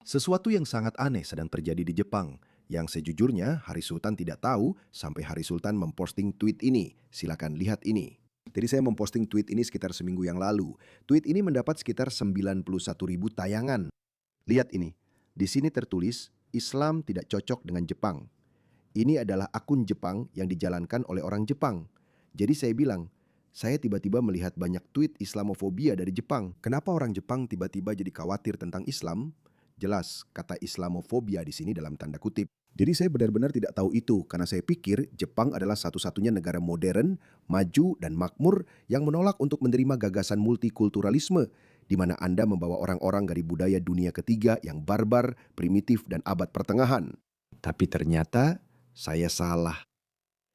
Sesuatu yang sangat aneh sedang terjadi di Jepang. Yang sejujurnya Hari Sultan tidak tahu sampai Hari Sultan memposting tweet ini. Silakan lihat ini. Jadi saya memposting tweet ini sekitar seminggu yang lalu. Tweet ini mendapat sekitar 91.000 tayangan. Lihat ini. Di sini tertulis, Islam tidak cocok dengan Jepang. Ini adalah akun Jepang yang dijalankan oleh orang Jepang. Jadi saya bilang, saya tiba-tiba melihat banyak tweet Islamofobia dari Jepang. Kenapa orang Jepang tiba-tiba jadi khawatir tentang Islam? Jelas, kata Islamofobia di sini dalam tanda kutip. Jadi saya benar-benar tidak tahu itu karena saya pikir Jepang adalah satu-satunya negara modern, maju, dan makmur yang menolak untuk menerima gagasan multikulturalisme di mana Anda membawa orang-orang dari budaya dunia ketiga yang barbar, primitif, dan abad pertengahan. Tapi ternyata saya salah.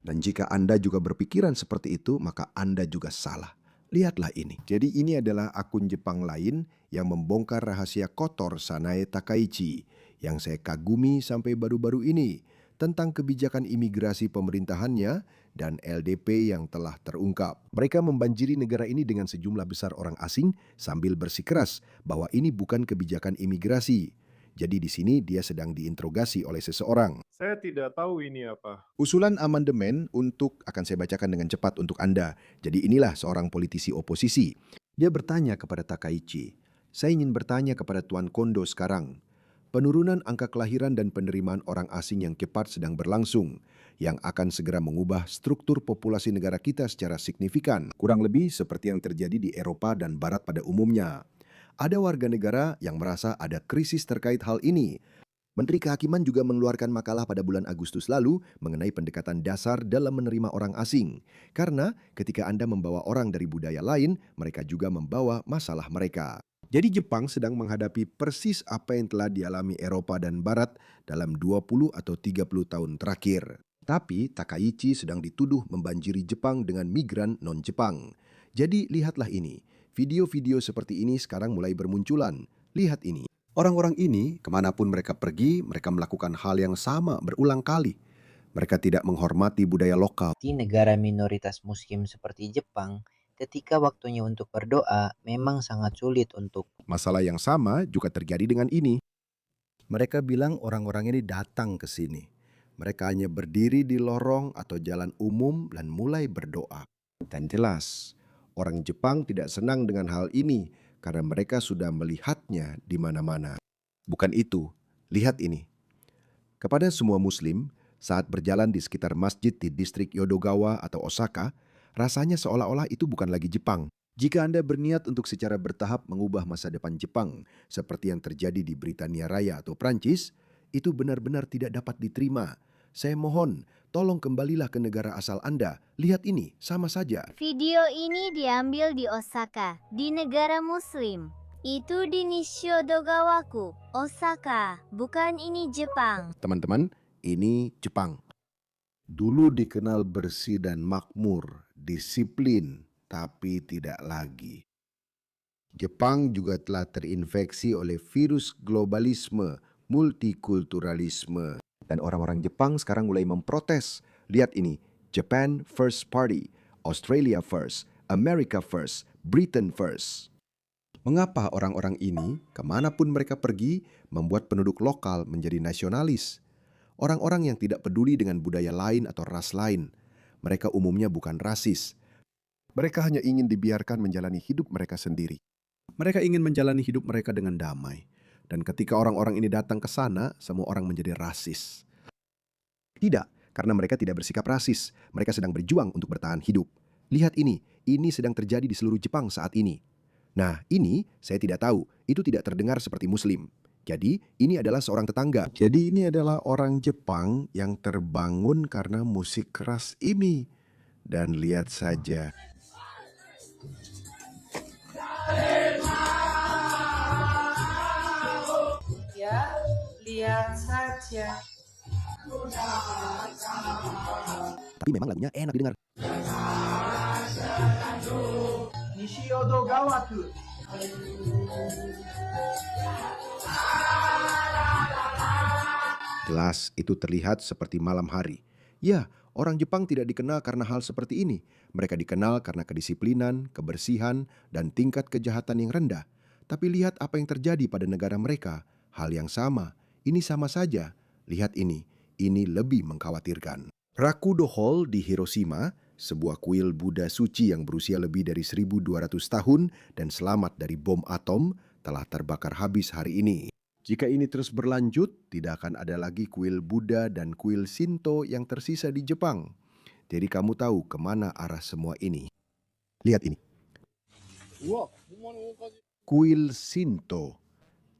Dan jika Anda juga berpikiran seperti itu, maka Anda juga salah. Lihatlah ini. Jadi ini adalah akun Jepang lain yang membongkar rahasia kotor Sanae Takaichi yang saya kagumi sampai baru-baru ini tentang kebijakan imigrasi pemerintahannya dan LDP yang telah terungkap. Mereka membanjiri negara ini dengan sejumlah besar orang asing sambil bersikeras bahwa ini bukan kebijakan imigrasi. Jadi di sini dia sedang diinterogasi oleh seseorang. Saya tidak tahu ini apa. Usulan amandemen akan saya bacakan dengan cepat untuk Anda. Jadi inilah seorang politisi oposisi. Dia bertanya kepada Takaichi, saya ingin bertanya kepada Tuan Kondo sekarang. Penurunan angka kelahiran dan penerimaan orang asing yang cepat sedang berlangsung, yang akan segera mengubah struktur populasi negara kita secara signifikan, kurang lebih seperti yang terjadi di Eropa dan Barat pada umumnya. Ada warga negara yang merasa ada krisis terkait hal ini. Menteri Kehakiman juga mengeluarkan makalah pada bulan Agustus lalu mengenai pendekatan dasar dalam menerima orang asing. Karena ketika Anda membawa orang dari budaya lain, mereka juga membawa masalah mereka. Jadi Jepang sedang menghadapi persis apa yang telah dialami Eropa dan Barat dalam 20 atau 30 tahun terakhir. Tapi Takaichi sedang dituduh membanjiri Jepang dengan migran non-Jepang. Jadi lihatlah ini. Video-video seperti ini sekarang mulai bermunculan. Lihat ini. Orang-orang ini, kemanapun mereka pergi, mereka melakukan hal yang sama berulang kali. Mereka tidak menghormati budaya lokal. Di negara minoritas muslim seperti Jepang, ketika waktunya untuk berdoa memang sangat sulit untuk Masalah yang sama juga terjadi dengan ini. Mereka bilang orang-orang ini datang ke sini. Mereka hanya berdiri di lorong atau jalan umum dan mulai berdoa. Dan jelas, orang Jepang tidak senang dengan hal ini karena mereka sudah melihatnya di mana-mana. Bukan itu, lihat ini. Kepada semua muslim, saat berjalan di sekitar masjid di distrik Yodogawa atau Osaka, rasanya seolah-olah itu bukan lagi Jepang. Jika Anda berniat untuk secara bertahap mengubah masa depan Jepang, seperti yang terjadi di Britania Raya atau Prancis, itu benar-benar tidak dapat diterima. Saya mohon, tolong kembalilah ke negara asal Anda. Lihat ini, sama saja. Video ini diambil di Osaka, di negara Muslim. Itu di Nishiyodogawaku, Osaka, bukan ini Jepang. Teman-teman, ini Jepang. Dulu dikenal bersih dan makmur, disiplin, tapi tidak lagi. Jepang juga telah terinfeksi oleh virus globalisme, multikulturalisme. Dan orang-orang Jepang sekarang mulai memprotes. Lihat ini, Japan First Party, Australia First, America First, Britain First. Mengapa orang-orang ini, kemanapun mereka pergi, membuat penduduk lokal menjadi nasionalis? Orang-orang yang tidak peduli dengan budaya lain atau ras lain. Mereka umumnya bukan rasis. Mereka hanya ingin dibiarkan menjalani hidup mereka sendiri. Mereka ingin menjalani hidup mereka dengan damai. Dan ketika orang-orang ini datang ke sana, semua orang menjadi rasis. Tidak, karena mereka tidak bersikap rasis. Mereka sedang berjuang untuk bertahan hidup. Lihat ini sedang terjadi di seluruh Jepang saat ini. Nah, ini saya tidak tahu, itu tidak terdengar seperti Muslim. Jadi, ini adalah seorang tetangga. Jadi, ini adalah orang Jepang yang terbangun karena musik keras ini. Dan lihat saja. Ya, lihat saja. Tapi memang lagunya enak didengar. Nishiyodogawaku. Jelas itu terlihat seperti malam hari. Ya, orang Jepang tidak dikenal karena hal seperti ini. Mereka dikenal karena kedisiplinan, kebersihan, dan tingkat kejahatan yang rendah. Tapi lihat apa yang terjadi pada negara mereka. Hal yang sama, ini sama saja. Lihat ini lebih mengkhawatirkan. Rakudo Hall di Hiroshima, sebuah kuil Buddha suci yang berusia lebih dari 1200 tahun dan selamat dari bom atom, telah terbakar habis hari ini. Jika ini terus berlanjut, tidak akan ada lagi kuil Buddha dan kuil Shinto yang tersisa di Jepang. Jadi kamu tahu kemana arah semua ini. Lihat ini. Kuil Shinto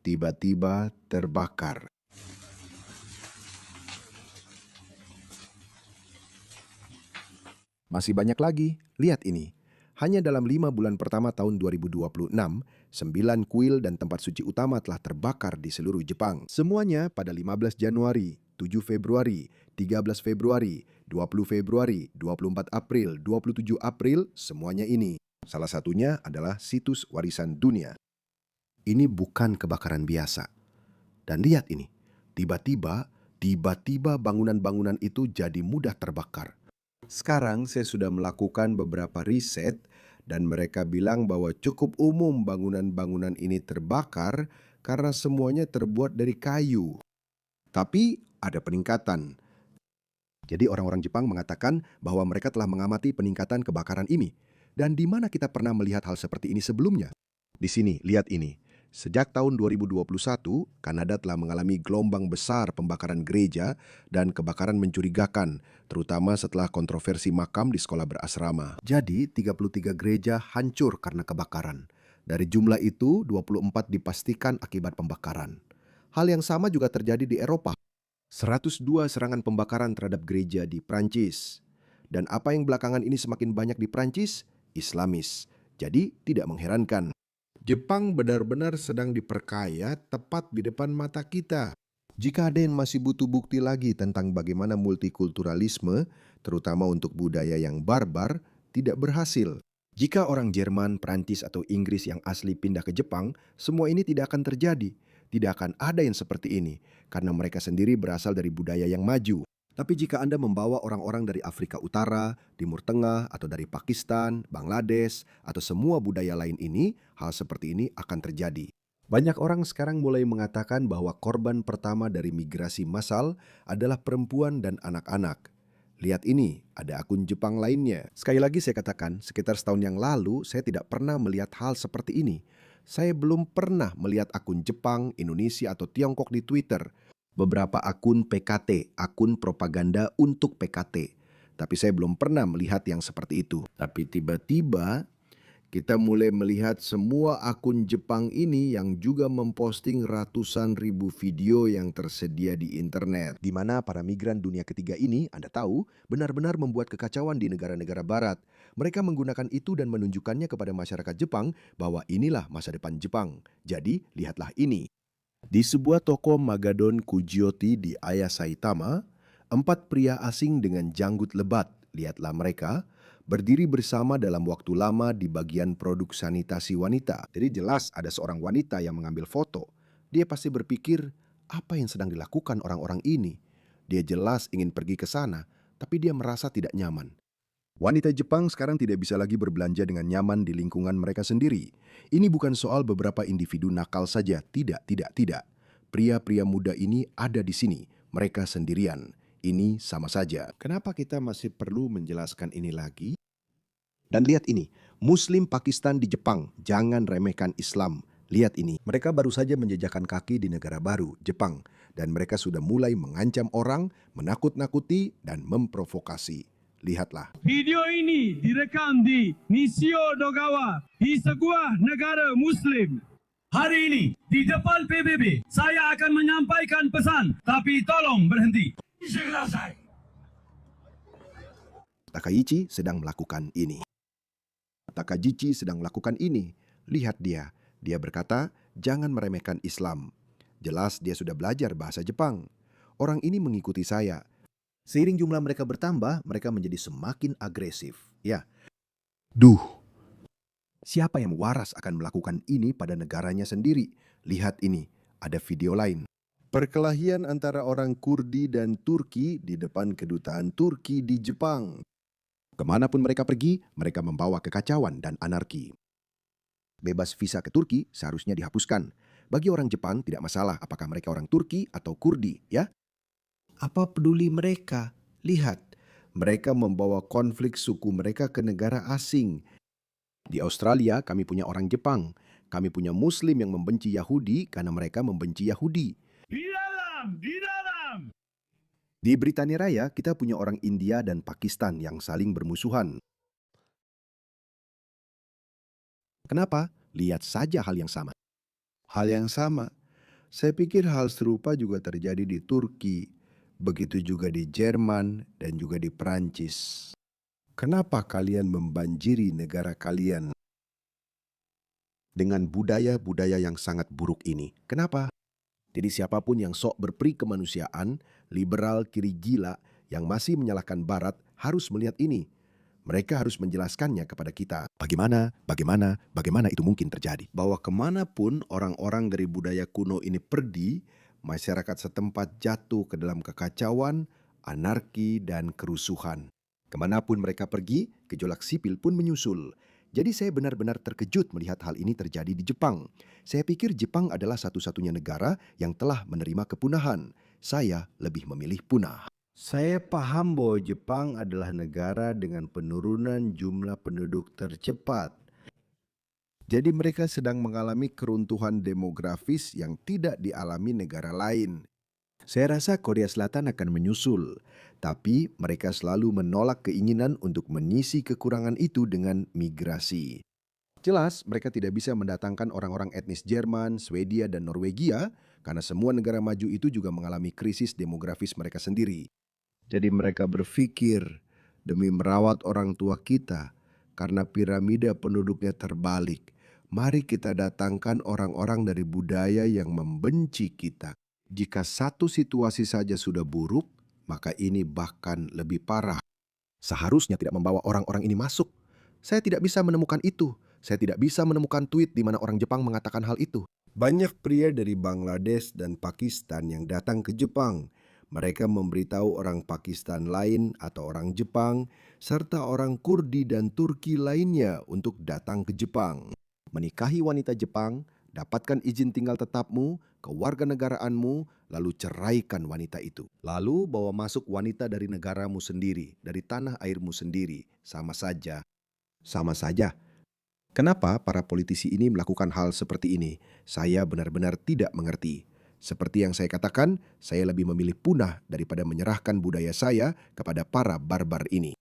tiba-tiba terbakar. Masih banyak lagi, lihat ini. Hanya dalam 5 bulan pertama tahun 2026, 9 kuil dan tempat suci utama telah terbakar di seluruh Jepang. Semuanya pada 15 Januari, 7 Februari, 13 Februari, 20 Februari, 24 April, 27 April, semuanya ini. Salah satunya adalah situs warisan dunia. Ini bukan kebakaran biasa. Dan lihat ini, tiba-tiba bangunan-bangunan itu jadi mudah terbakar. Sekarang saya sudah melakukan beberapa riset dan mereka bilang bahwa cukup umum bangunan-bangunan ini terbakar karena semuanya terbuat dari kayu. Tapi ada peningkatan. Jadi orang-orang Jepang mengatakan bahwa mereka telah mengamati peningkatan kebakaran ini. Dan di mana kita pernah melihat hal seperti ini sebelumnya? Di sini, lihat ini. Sejak tahun 2021, Kanada telah mengalami gelombang besar pembakaran gereja dan kebakaran mencurigakan, terutama setelah kontroversi makam di sekolah berasrama. Jadi, 33 gereja hancur karena kebakaran. Dari jumlah itu, 24 dipastikan akibat pembakaran. Hal yang sama juga terjadi di Eropa. 102 serangan pembakaran terhadap gereja di Prancis. Dan apa yang belakangan ini semakin banyak di Prancis? Islamis. Jadi, tidak mengherankan. Jepang benar-benar sedang diperkaya tepat di depan mata kita. Jika ada yang masih butuh bukti lagi tentang bagaimana multikulturalisme, terutama untuk budaya yang barbar, tidak berhasil. Jika orang Jerman, Prancis, atau Inggris yang asli pindah ke Jepang, semua ini tidak akan terjadi. Tidak akan ada yang seperti ini, karena mereka sendiri berasal dari budaya yang maju. Tapi jika Anda membawa orang-orang dari Afrika Utara, Timur Tengah, atau dari Pakistan, Bangladesh, atau semua budaya lain ini, hal seperti ini akan terjadi. Banyak orang sekarang mulai mengatakan bahwa korban pertama dari migrasi massal adalah perempuan dan anak-anak. Lihat ini, ada akun Jepang lainnya. Sekali lagi saya katakan, sekitar setahun yang lalu saya tidak pernah melihat hal seperti ini. Saya belum pernah melihat akun Jepang, Indonesia, atau Tiongkok di Twitter. Beberapa akun PKT, akun propaganda untuk PKT. Tapi saya belum pernah melihat yang seperti itu. Tapi tiba-tiba kita mulai melihat semua akun Jepang ini yang juga memposting ratusan ribu video yang tersedia di internet. Di mana para migran dunia ketiga ini, Anda tahu, benar-benar membuat kekacauan di negara-negara barat. Mereka menggunakan itu dan menunjukkannya kepada masyarakat Jepang bahwa inilah masa depan Jepang. Jadi, lihatlah ini. Di sebuah toko Magadon Kujioti di Aya Saitama, 4 pria asing dengan janggut lebat, lihatlah mereka, berdiri bersama dalam waktu lama di bagian produk sanitasi wanita. Jadi jelas ada seorang wanita yang mengambil foto. Dia pasti berpikir, apa yang sedang dilakukan orang-orang ini? Dia jelas ingin pergi ke sana, tapi dia merasa tidak nyaman. Wanita Jepang sekarang tidak bisa lagi berbelanja dengan nyaman di lingkungan mereka sendiri. Ini bukan soal beberapa individu nakal saja. Tidak. Pria-pria muda ini ada di sini. Mereka sendirian. Ini sama saja. Kenapa kita masih perlu menjelaskan ini lagi? Dan lihat ini. Muslim Pakistan di Jepang. Jangan remehkan Islam. Lihat ini. Mereka baru saja menjejakkan kaki di negara baru, Jepang. Dan mereka sudah mulai mengancam orang, menakut-nakuti, dan memprovokasi. Lihatlah. Video ini direkam di Nishio Dogawa, di sebuah negara Muslim. Hari ini, di depan PBB, saya akan menyampaikan pesan, tapi tolong berhenti. Takaichi sedang melakukan ini. Takajichi sedang melakukan ini. Lihat dia. Dia berkata, jangan meremehkan Islam. Jelas dia sudah belajar bahasa Jepang. Orang ini mengikuti saya. Seiring jumlah mereka bertambah, mereka menjadi semakin agresif. Ya. Siapa yang waras akan melakukan ini pada negaranya sendiri? Lihat ini, ada video lain. Perkelahian antara orang Kurdi dan Turki di depan kedutaan Turki di Jepang. Kemanapun mereka pergi, mereka membawa kekacauan dan anarki. Bebas visa ke Turki seharusnya dihapuskan. Bagi orang Jepang tidak masalah apakah mereka orang Turki atau Kurdi, ya. Apa peduli mereka? Lihat, mereka membawa konflik suku mereka ke negara asing. Di Australia kami punya orang Jepang. Kami punya Muslim yang membenci Yahudi karena mereka membenci Yahudi. Di dalam, di dalam. Di Britania Raya kita punya orang India dan Pakistan yang saling bermusuhan. Kenapa? Lihat saja hal yang sama. Hal yang sama. Saya pikir hal serupa juga terjadi di Turki. Begitu juga di Jerman dan juga di Perancis. Kenapa kalian membanjiri negara kalian dengan budaya-budaya yang sangat buruk ini? Kenapa? Jadi siapapun yang sok berperi kemanusiaan, liberal kiri gila yang masih menyalahkan Barat harus melihat ini. Mereka harus menjelaskannya kepada kita. Bagaimana itu mungkin terjadi? Bahwa kemanapun orang-orang dari budaya kuno ini pergi, masyarakat setempat jatuh ke dalam kekacauan, anarki, dan kerusuhan. Kemanapun mereka pergi, gejolak sipil pun menyusul. Jadi saya benar-benar terkejut melihat hal ini terjadi di Jepang. Saya pikir Jepang adalah satu-satunya negara yang telah menerima kepunahan. Saya lebih memilih punah. Saya paham bahwa Jepang adalah negara dengan penurunan jumlah penduduk tercepat. Jadi mereka sedang mengalami keruntuhan demografis yang tidak dialami negara lain. Saya rasa Korea Selatan akan menyusul, tapi mereka selalu menolak keinginan untuk mengisi kekurangan itu dengan migrasi. Jelas, mereka tidak bisa mendatangkan orang-orang etnis Jerman, Swedia, dan Norwegia karena semua negara maju itu juga mengalami krisis demografis mereka sendiri. Jadi mereka berpikir, demi merawat orang tua kita, karena piramida penduduknya terbalik, mari kita datangkan orang-orang dari budaya yang membenci kita. Jika satu situasi saja sudah buruk, maka ini bahkan lebih parah. Seharusnya tidak membawa orang-orang ini masuk. Saya tidak bisa menemukan itu. Saya tidak bisa menemukan tweet di mana orang Jepang mengatakan hal itu. Banyak pria dari Bangladesh dan Pakistan yang datang ke Jepang. Mereka memberitahu orang Pakistan lain atau orang Jepang, serta orang Kurdi dan Turki lainnya untuk datang ke Jepang. Menikahi wanita Jepang, dapatkan izin tinggal tetapmu, kewarganegaraanmu, lalu ceraikan wanita itu. Lalu bawa masuk wanita dari negaramu sendiri, dari tanah airmu sendiri. Sama saja. Sama saja. Kenapa para politisi ini melakukan hal seperti ini? Saya benar-benar tidak mengerti. Seperti yang saya katakan, saya lebih memilih punah daripada menyerahkan budaya saya kepada para barbar ini.